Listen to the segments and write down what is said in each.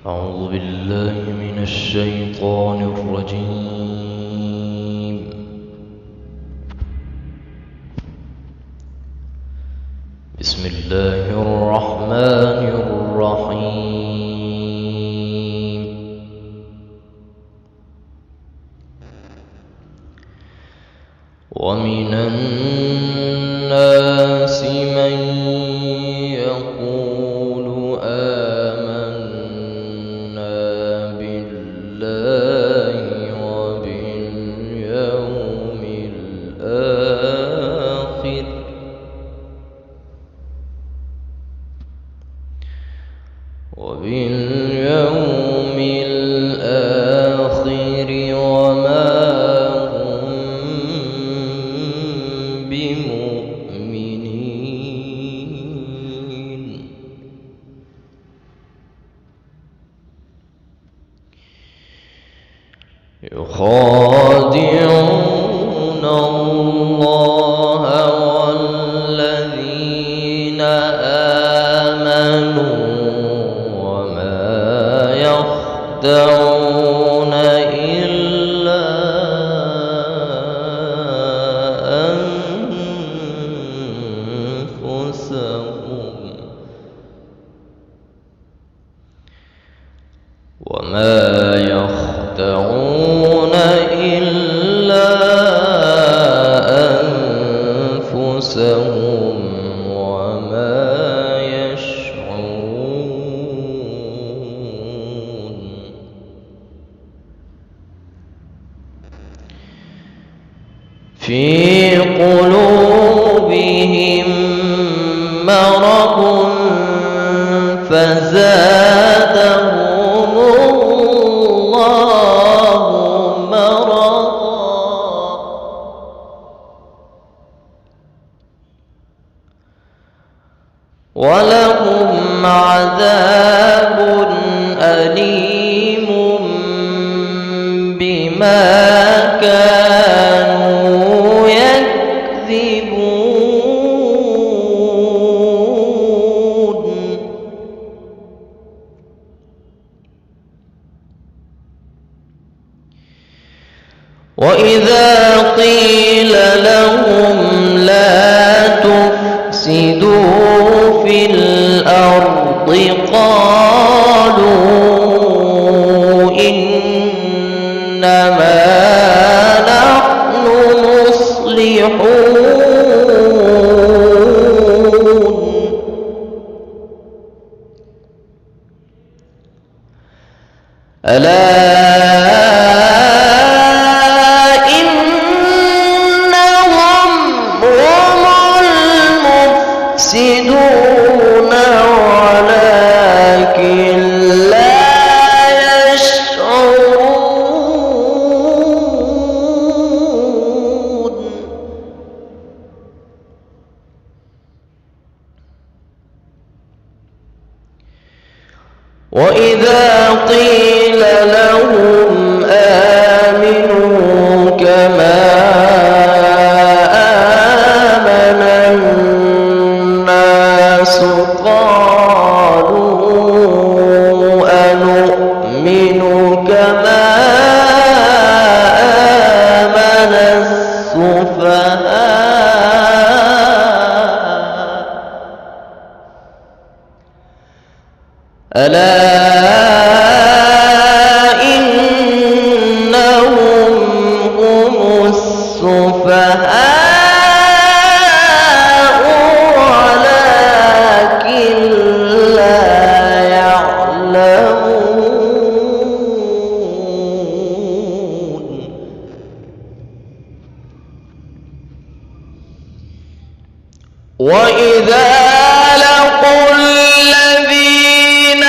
أعوذ بالله من الشيطان الرجيم. بسم الله الرحمن الرحيم. ومن الناس من يقول آمنا بالله وباليوم الآخر وما هم بمؤمنين. يخادعون الله والذين آمنوا وما يخدعون إلا أنفسهم وما يشعرون. في قلوبهم مرض فزادهم الله مرضا ولهم عذاب أليم بما كانوا يكذبون. وإذا قيل لهم لا تفسدوا في الأرض قالوا إنما نحن مصلحون. ألا ولكن لا يشعرون. وإذا قيل لهم آمنوا كما آمن الناس قالوا أنؤمن كما آمن السفهاء. ألا إنهم هم السفهاء ولكن لا يعلمون. وإذا لقوا الذين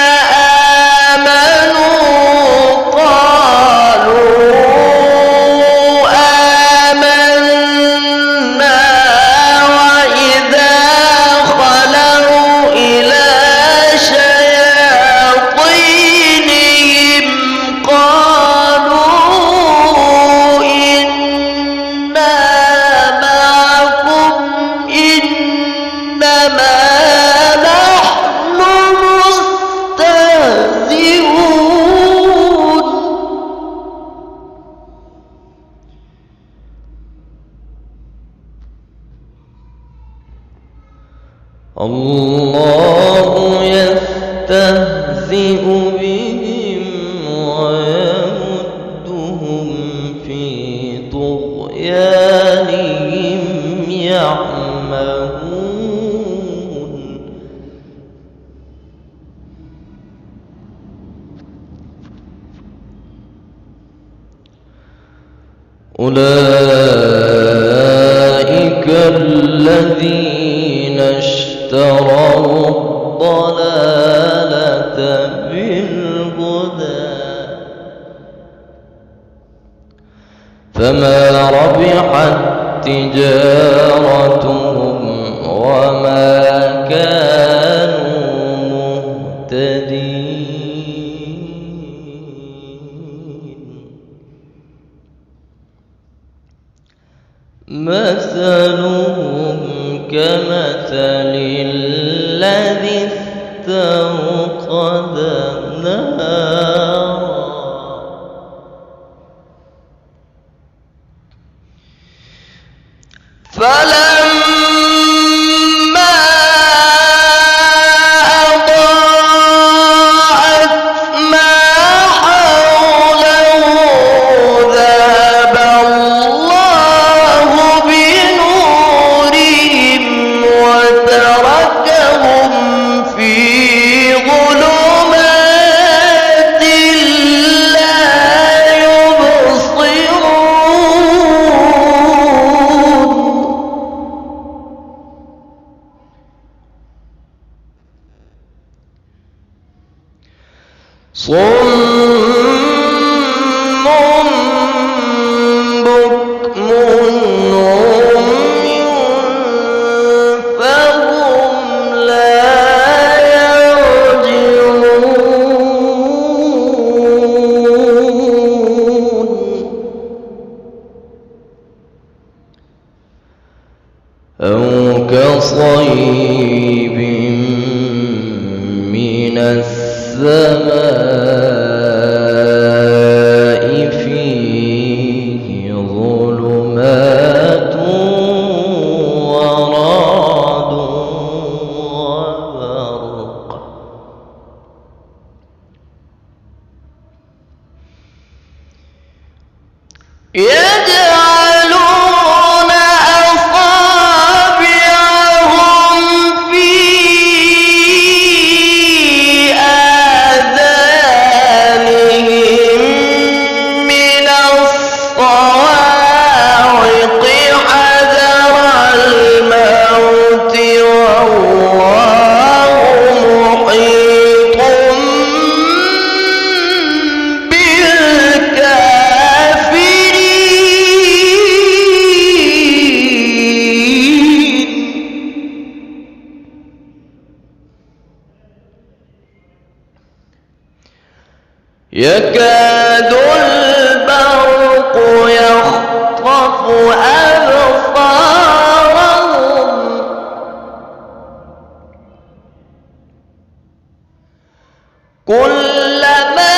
الله يستهزئ بهم ويمدهم في طغيانهم يعمهون أولئك الذين اشتروا الضلالة بالهدى فما ربحت تجارتهم وما كانوا مهتدين مثلهم كمثل الذي استوقد نارا فلما أضاءت ما حوله ذهب الله بنورهم وتركهم في ظلمات لا يبصرون صم بكم عمي فهم لا يرجعون أو كصيب من السماء فيه ظلمات ورعد وبرق يجعلون أصابعهم في آذانهم من الصواعق حذر الموت والله محيط بالكافرين يكاد البرق يخطف أبصارهم كلما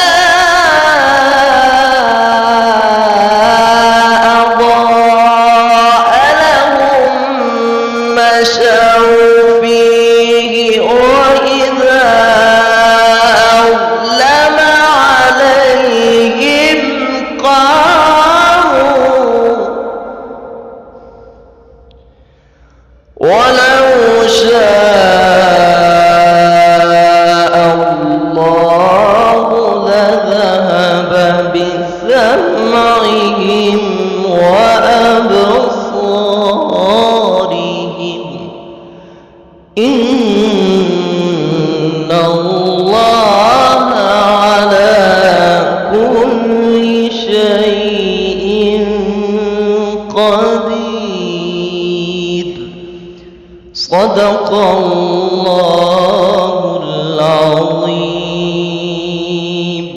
أضاء لهم مشوا فيه وإذا أظلم عليهم قاموا ولو شاء الله لذهب بسمعهم وأبصارهم إن الله على كل شيء قدير صدق الله